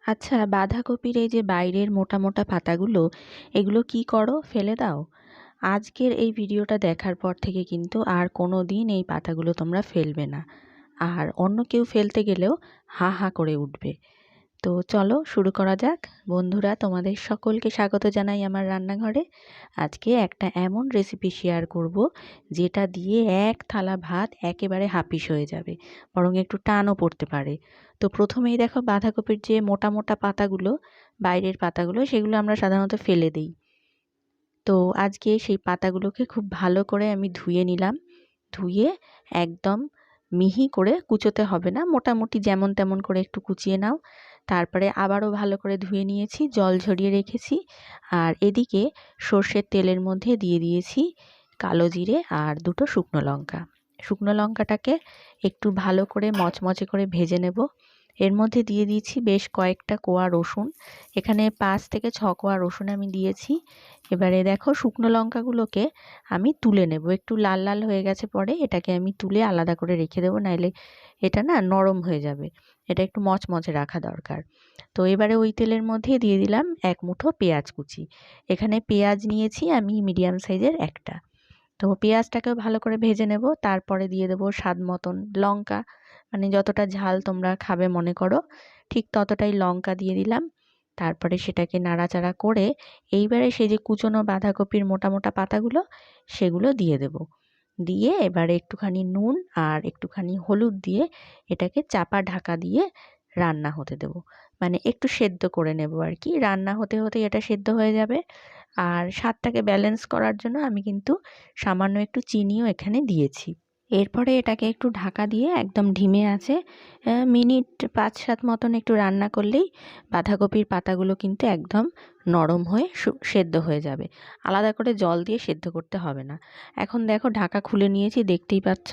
আচ্ছা, বাঁধাকপির এই যে বাইরের মোটা মোটা পাতাগুলো, এগুলো কি করো? ফেলে দাও? আজকের এই ভিডিওটা দেখার পর থেকে কিন্তু আর কোনো দিন এই পাতাগুলো তোমরা ফেলবে না। আর অন্য কেউ ফেলতে গেলেও হা হা করে উঠবে। তো চলো শুরু করা যাক। বন্ধুরা, তোমাদের সকলকে স্বাগত জানাই আমার রান্নাঘরে। আজকে একটা এমন রেসিপি শেয়ার করব যেটা দিয়ে এক থালা ভাত একেবারে হাপিস হয়ে যাবে, বরং একটু টানও পড়তে পারে। তো প্রথমেই দেখো, বাঁধাকপির যে মোটা মোটা পাতাগুলো, বাইরের পাতাগুলো, সেগুলো আমরা সাধারণত ফেলে দিই। তো আজকে সেই পাতাগুলোকে খুব ভালো করে আমি ধুয়ে নিলাম। ধুয়ে একদম মিহি করে কুচোতে হবে না, মোটামুটি যেমন তেমন করে একটু কুচিয়ে নাও। তারপরে আবারও ভালো করে ধুয়ে নিয়েছি, জল ঝরিয়ে রেখেছি। আর এদিকে সর্ষের তেলের মধ্যে দিয়ে দিয়েছি কালো জিরে আর দুটো শুকনো লঙ্কা। শুকনো লঙ্কাটাকে একটু ভালো করে মচমচে করে ভেজে নেব। এর মধ্যে দিয়ে দিয়েছি বেশ কয়েকটা কোয়া রসুন। এখানে 5 থেকে 6 কোয়া রসুন আমি দিয়েছি। এবারে দেখো, শুকনো লঙ্কাগুলোকে আমি তুলে নেব। একটু লাল লাল হয়ে গেছে পরে এটাকে আমি তুলে আলাদা করে রেখে দেবো, নাইলে এটা না নরম হয়ে যাবে। এটা একটু মচমচে রাখা দরকার। তো এবারে ওই তেলের মধ্যে দিয়ে দিলাম 1 মুঠো পেঁয়াজ কুচি। এখানে পেঁয়াজ নিয়েছি আমি মিডিয়াম সাইজের একটা। তো পেঁয়াজটাকেও ভালো করে ভেজে নেব। তারপরে দিয়ে দেবো স্বাদ মতন লঙ্কা, মানে যতটা ঝাল তোমরা খাবে মনে করো ঠিক ততটাই লঙ্কা দিয়ে দিলাম। তারপরে সেটাকে নাড়াচাড়া করে এইবারে সেই যে কুচনো বাঁধাকপির মোটা মোটা পাতাগুলো, সেগুলো দিয়ে দেব। দিয়ে এবারে একটুখানি নুন আর একটুখানি হলুদ দিয়ে এটাকে চাপা ঢাকা দিয়ে রান্না হতে দেব। মানে একটু সেদ্ধ করে নেব আর কি। রান্না হতে হতে এটা সেদ্ধ হয়ে যাবে। আর স্বাদটাকে ব্যালেন্স করার জন্য আমি কিন্তু সামান্য একটু চিনিও এখানে দিয়েছি। এরপরে এটাকে একটু ঢাকা দিয়ে একদম ধিমে আঁচে মিনিট 5-7 মতন একটু রান্না করলেই বাঁধাকপির পাতাগুলো কিন্তু একদম নরম হয়ে সেদ্ধ হয়ে যাবে। আলাদা করে জল দিয়ে সেদ্ধ করতে হবে না। এখন দেখো, ঢাকা খুলে নিয়েছি, দেখতেই পাচ্ছ।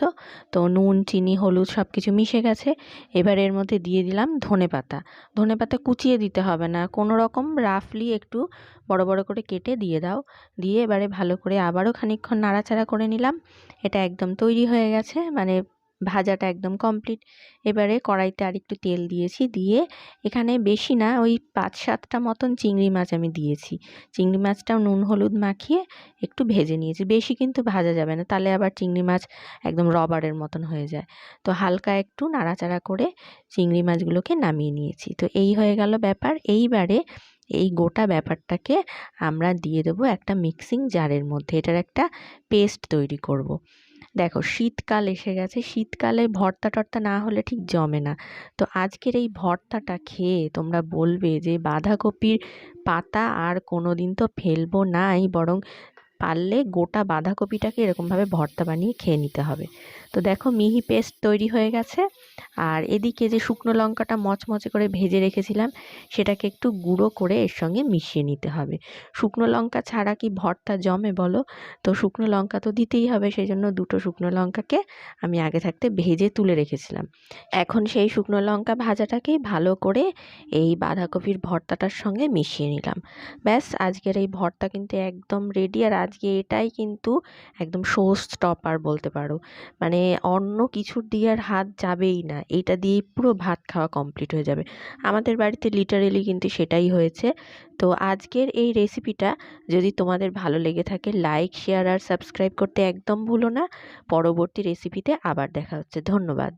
তো নুন, চিনি, হলুদ সব কিছু মিশে গেছে। এবার এর মধ্যে দিয়ে দিলাম ধনেপাতা। ধনেপাতা কুচিয়ে দিতে হবে না, কোনো রকম রাফলি একটু বড় বড় করে কেটে দিয়ে দাও। দিয়ে এবারে ভালো করে আবারও খানিকক্ষণ নাড়াচাড়া করে নিলাম। এটা একদম তৈরি হয়ে গেছে, মানে ভাজাটা একদম কমপ্লিট। এবারে কড়াইতে আরেকটু তেল দিয়েছি, দিয়ে এখানে বেশি না, ওই 5-7টা মতন চিংড়ি মাছ আমি দিয়েছি। চিংড়ি মাছটাও নুন হলুদ মাখিয়ে একটু ভেজে নিয়েছি। বেশি কিন্তু ভাজা যাবে না, তাহলে আবার চিংড়ি মাছ একদম রবারের মতন হয়ে যায়। তো হালকা একটু নাড়াচাড়া করে চিংড়ি মাছগুলোকে নামিয়ে নিয়েছি। তো এই হয়ে গেল ব্যাপার। এইবারে এই গোটা ব্যাপারটাকে আমরা দিয়ে দেবো একটা মিক্সিং জারের মধ্যে। এটার একটা পেস্ট তৈরি করব। দেখো, শীতকাল এসে গেছে, শীতকালে ভর্তা টর্তা না হলে ঠিক জমে না। তো আজকের এই ভর্তাটা খেয়ে তোমরা বলবে যে বাঁধাকপির পাতা আর কোনো দিন তো ফেলবো নাই, বরং পারলে গোটা বাঁধাকপিটাকে এরকমভাবে ভর্তা বানিয়ে খেয়ে নিতে হবে। তো দেখো, মিহি পেস্ট তৈরি হয়ে গেছে। আর এদিকে যে শুকনো লঙ্কাটা মচমচে করে ভেজে রেখেছিলাম, সেটাকে একটু গুঁড়ো করে এর সঙ্গে মিশিয়ে নিতে হবে। শুকনো লঙ্কা ছাড়া কি ভর্তা জমে বলো? তো শুকনো লঙ্কা তো দিতেই হবে, সেই জন্য 2টো শুকনো লঙ্কাকে আমি আগে থাকতে ভেজে তুলে রেখেছিলাম। এখন সেই শুকনো লঙ্কা ভাজাটাকেই ভালো করে এই বাঁধাকপির ভর্তাটার সঙ্গে মিশিয়ে নিলাম। ব্যাস, আজকের এই ভর্তা কিন্তু একদম রেডি। আর আজকে এটাই কিন্তু একদম শো স্টপার বলতে পারো। মানে অন্য কিছুর দিয়ে আর হাত যাবেই না, এটা দিয়েই পুরো ভাত খাওয়া কমপ্লিট হয়ে যাবে। আমাদের বাড়িতে লিটারেলি কিন্তু সেটাই হয়েছে। তো আজকের এই রেসিপিটা যদি তোমাদের ভালো লেগে থাকে, লাইক, শেয়ার আর সাবস্ক্রাইব করতে একদম ভুলো না। পরবর্তী রেসিপিতে আবার দেখা হচ্ছে। ধন্যবাদ।